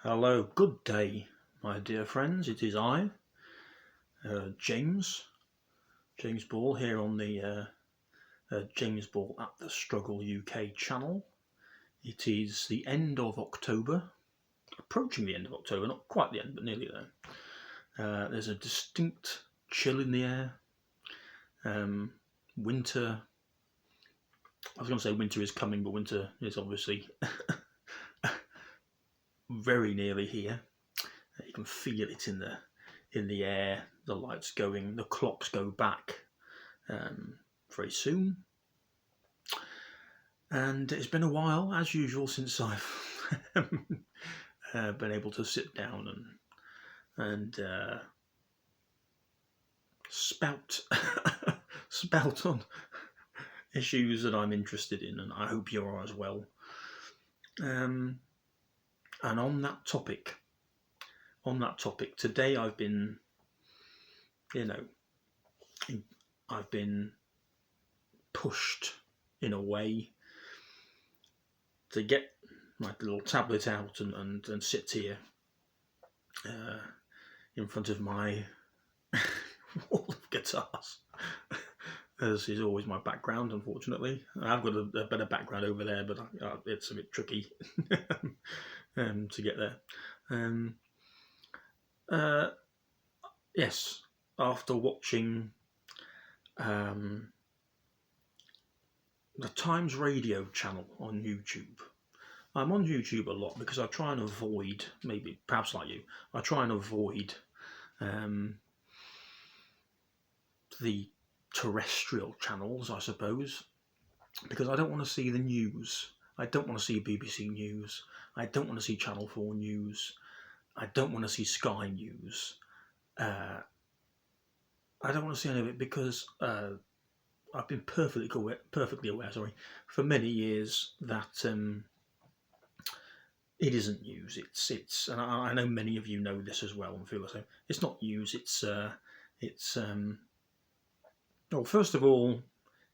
Hello, good day, my dear friends. It is I, James Ball, here on the James Ball at the Struggle UK channel. It is the end of October, approaching the end of October, not quite the end, but nearly there. There's a distinct chill in the air. Winter, I was going to say winter is coming, but winter is obviously very nearly here. You can feel it in the air. The lights going, the clocks go back very soon. And it's been a while, as usual, since I've been able to sit down and spout spout on issues that I'm interested in, and I hope you are as well. And on that topic, today I've been pushed in a way to get my little tablet out and sit here in front of my wall of guitars, as is always my background, unfortunately. I've got a better background over there, but it's a bit tricky to get there. Yes, after watching the Times Radio channel on YouTube. I'm on YouTube a lot because I try and avoid, perhaps like you, I try and avoid the terrestrial channels, I suppose, because I don't want to see the news. I don't want to see BBC News. I don't want to see Channel 4 News. I don't want to see Sky News. I don't want to see any of it because I've been perfectly aware, for many years that it isn't news. It's, and I know many of you know this as well and feel the same. It's not news. Well, first of all,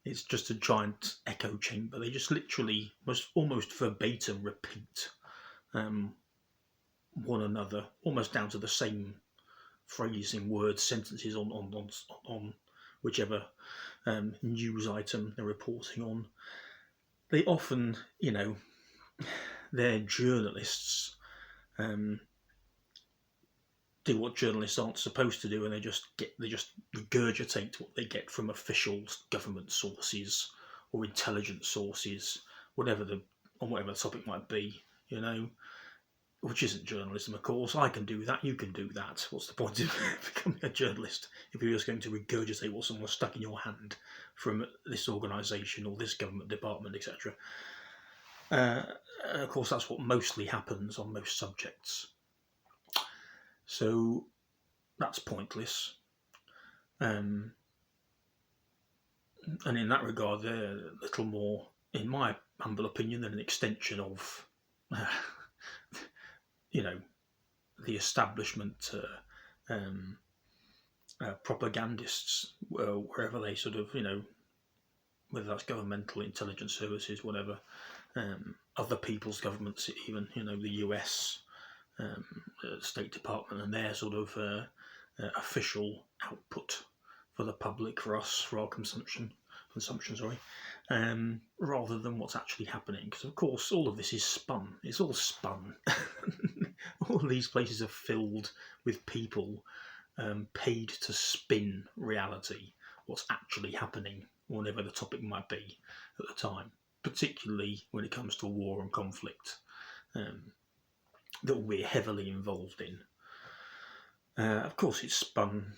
it's just a giant echo chamber. They just literally, almost verbatim, repeat one another, almost down to the same phrasing, words, sentences on whichever news item they're reporting on. They often, they're journalists do what journalists aren't supposed to do, and they just regurgitate what they get from official government sources or intelligence sources, whatever the topic might be, which isn't journalism, of course. I can do that, you can do that. What's the point of becoming a journalist if you're just going to regurgitate what someone stuck in your hand from this organisation or this government department, etc.? Of course, that's what mostly happens on most subjects. So that's pointless. And in that regard, they're a little more, in my humble opinion, than an extension of, the establishment propagandists, wherever they sort of, whether that's governmental intelligence services, whatever, other people's governments, even, the US State Department and their sort of official output for the public, for us, for our consumption, rather than what's actually happening. Because of course all of this is spun. It's all spun. All of these places are filled with people paid to spin reality, what's actually happening, whatever the topic might be at the time, particularly when it comes to war and conflict that we're heavily involved in. Of course, it's spun,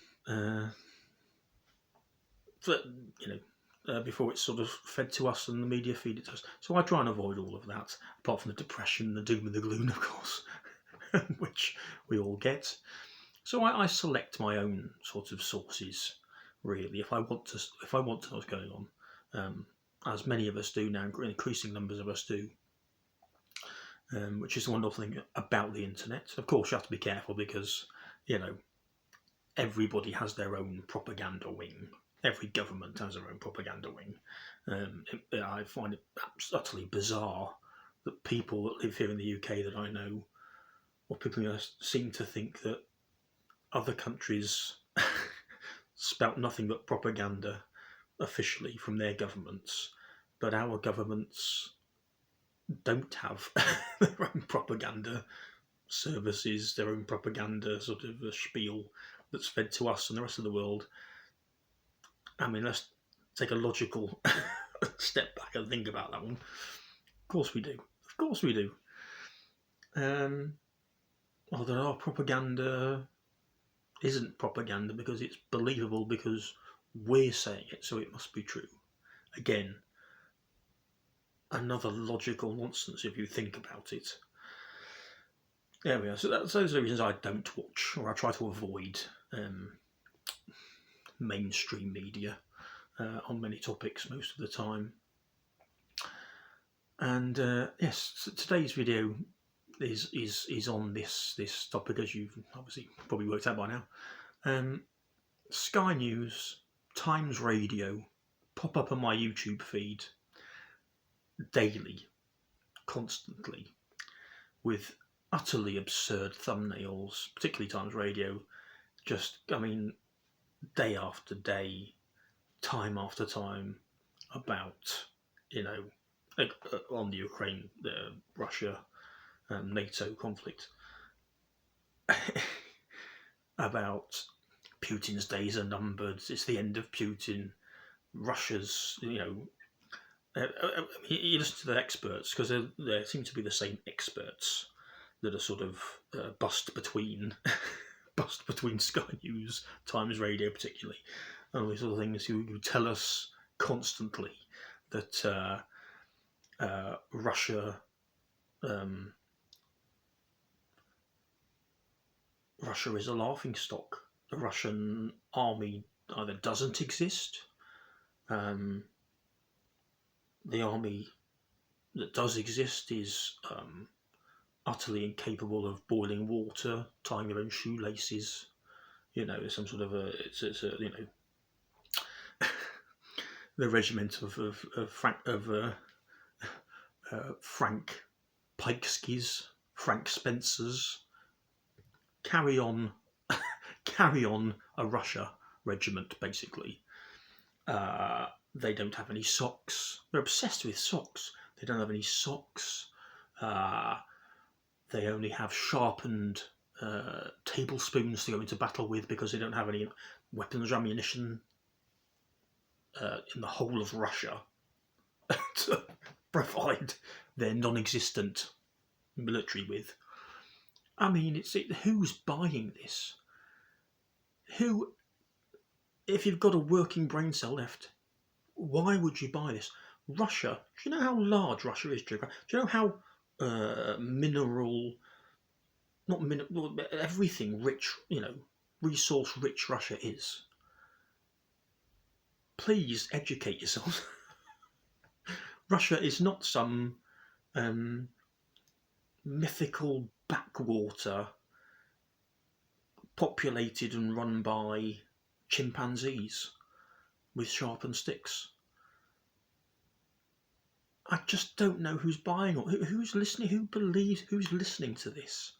before it's sort of fed to us and the media feed it to us. So I try and avoid all of that, apart from the depression, the doom and the gloom, of course, which we all get. So I select my own sort of sources, really, if I want to know what's going on, as many of us do now, increasing numbers of us do. Which is the wonderful thing about the internet. Of course, you have to be careful because, everybody has their own propaganda wing. Every government has their own propaganda wing. I find it utterly bizarre that people that live here in the UK that I know or people seem to think that other countries spout nothing but propaganda officially from their governments, but our governments don't have their own propaganda services, their own propaganda sort of a spiel that's fed to us and the rest of the world. I mean, let's take a logical step back and think about that one. Of course we do. Of course we do. Although our propaganda isn't propaganda because it's believable because we're saying it, so it must be true. Again, another logical nonsense if you think about it. There we are. So those are the reasons I don't watch, or I try to avoid mainstream media on many topics most of the time. And yes, so today's video is on this topic, as you've obviously probably worked out by now. Sky News, Times Radio pop up on my YouTube feed daily, constantly, with utterly absurd thumbnails, particularly Times Radio, just, I mean, day after day, time after time, about, you know, on the Ukraine, the Russia, NATO conflict, about Putin's days are numbered, it's the end of Putin, Russia's, you know, you listen to the experts, because there seem to be the same experts that are sort of bust between Sky News, Times Radio particularly, and all these other things who tell us constantly that Russia is a laughingstock. The Russian army either doesn't exist, the army that does exist is utterly incapable of boiling water, tying their own shoelaces. You know, some sort of it's a you know, the regiment of Frank Pikeskys, Frank Spencers, carry on a Russia regiment, basically. They don't have any socks. They're obsessed with socks. They don't have any socks. They only have sharpened tablespoons to go into battle with because they don't have any weapons or ammunition in the whole of Russia to provide their non-existent military with. I mean, who's buying this? Who, if you've got a working brain cell left, why would you buy this? Russia, do you know how large Russia is? Do you know how everything rich, you know, resource rich Russia is? Please educate yourselves. Russia is not some mythical backwater populated and run by chimpanzees with sharpened sticks. I just don't know who's buying or who's listening, who's listening to this.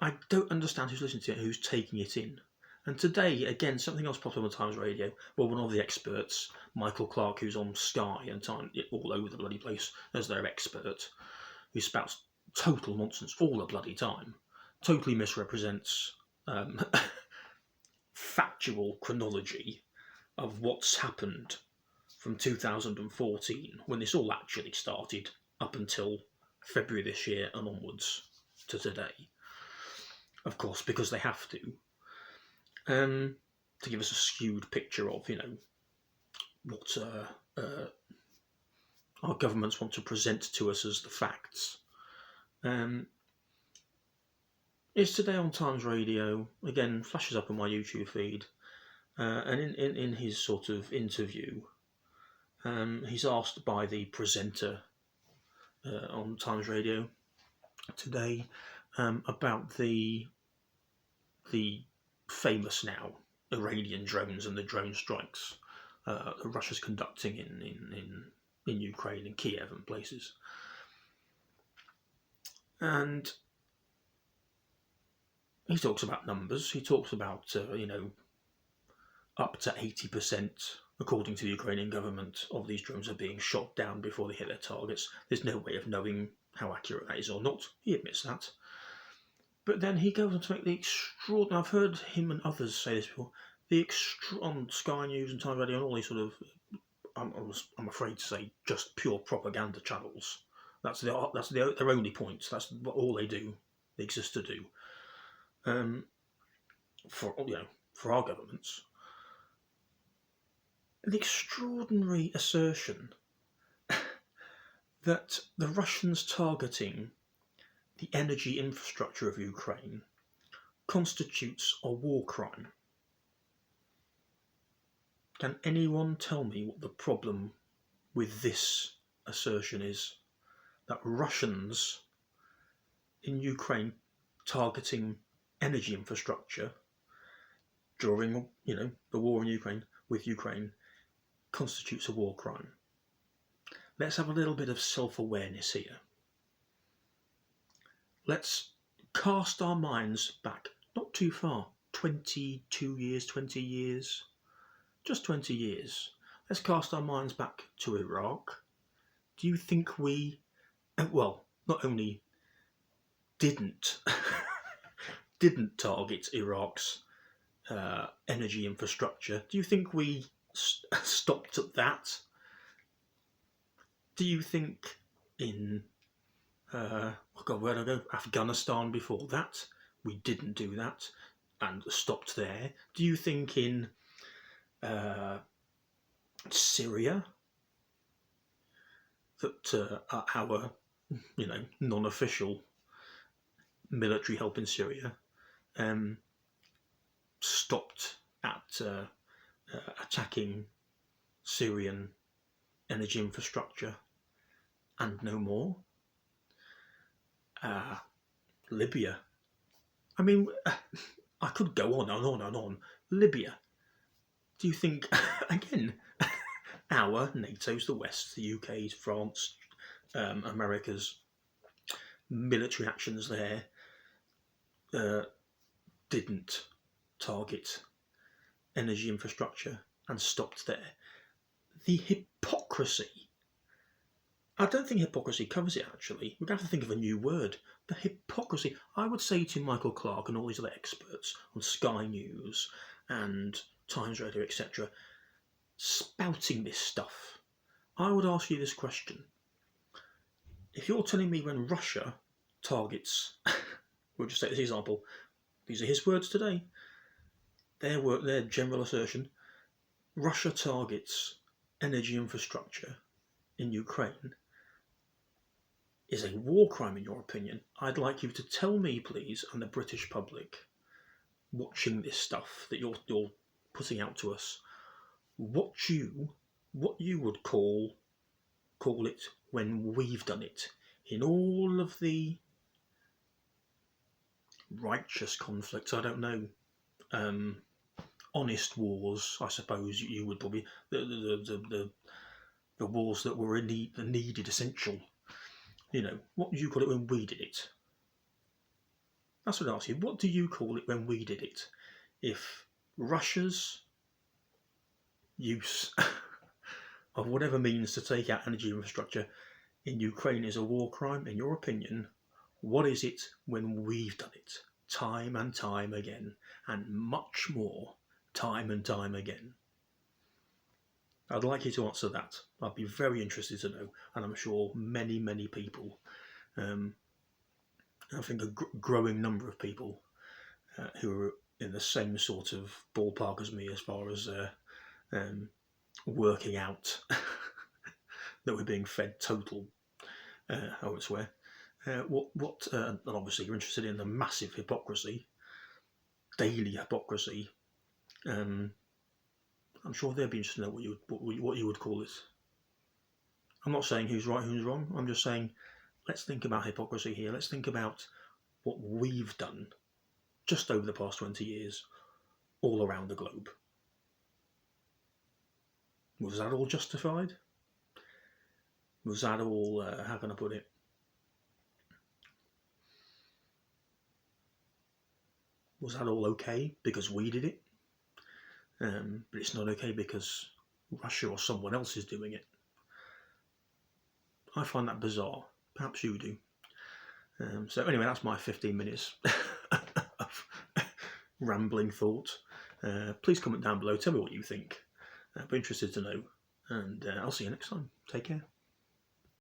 I don't understand who's listening to it, who's taking it in. And today, again, something else popped up on Times Radio. Well, one of the experts, Michael Clark, who's on Sky and all over the bloody place as their expert, who spouts total nonsense all the bloody time, totally misrepresents factual chronology of what's happened from 2014, when this all actually started, up until February this year and onwards to today. Of course, because they have to give us a skewed picture of, you know, what our governments want to present to us as the facts. It's today on Times Radio, again, flashes up on my YouTube feed, and in his sort of interview, he's asked by the presenter on Times Radio today about the famous now Iranian drones and the drone strikes that Russia's conducting in Ukraine, in Kiev and places. And he talks about numbers. He talks about, up to 80%, according to the Ukrainian government, of these drones are being shot down before they hit their targets. There's no way of knowing how accurate that is or not. He admits that. But then he goes on to make the extraordinary... I've heard him and others say this before. On Sky News and Time Radio and all these sort of... I'm afraid to say just pure propaganda channels. That's their only point. That's all they do. They exist to do. For our governments. The extraordinary assertion that the Russians targeting the energy infrastructure of Ukraine constitutes a war crime. Can anyone tell me what the problem with this assertion is? That Russians in Ukraine targeting energy infrastructure during the war in Ukraine with Ukraine constitutes a war crime. Let's have a little bit of self-awareness here. Let's cast our minds back, not too far, 22 years, 20 years, just 20 years. Let's cast our minds back to Iraq. Do you think we, not only didn't target Iraq's energy infrastructure, do you think we stopped at that? Do you think in where did I go? Afghanistan before that, we didn't do that and stopped there? Do you think in Syria that our non-official military help in Syria stopped at attacking Syrian energy infrastructure and no more? Libya. I mean, I could go on and on and on. Libya. Do you think, again, our NATO's, the West, the UK's, France, America's military actions there didn't target energy infrastructure and stopped there? The hypocrisy. I don't think hypocrisy covers it, actually. We're going to have to think of a new word. The hypocrisy. I would say to Michael Clarke and all these other experts on Sky News and Times Radio, etc., spouting this stuff, I would ask you this question. If you're telling me when Russia targets, we'll just take this example, these are his words today, their general assertion, Russia targets energy infrastructure in Ukraine, is a war crime in your opinion. I'd like you to tell me, please, and the British public watching this stuff that you're putting out to us, what you would call it when we've done it, in all of the righteous conflicts, I don't know, honest wars, I suppose you would probably, the wars that were the needed essential. What do you call it when we did it? That's what I ask you. What do you call it when we did it? If Russia's use of whatever means to take out energy infrastructure in Ukraine is a war crime, in your opinion, what is it when we've done it? Time and time again, and much more time and time again. I'd like you to answer that. I'd be very interested to know, and I'm sure many, many people, I think a growing number of people who are in the same sort of ballpark as me as far as working out that we're being fed total, I would swear. And obviously you're interested in the massive hypocrisy, daily hypocrisy. I'm sure they'd be interested to know what you would call it. I'm not saying who's right, who's wrong. I'm just saying, let's think about hypocrisy here. Let's think about what we've done just over the past 20 years all around the globe. Was that all justified? Was that all, how can I put it? Was that all okay because we did it? But it's not okay because Russia or someone else is doing it. I find that bizarre. Perhaps you do. So anyway, that's my 15 minutes of rambling thoughts. Please comment down below. Tell me what you think. I'd be interested to know. And I'll see you next time. Take care.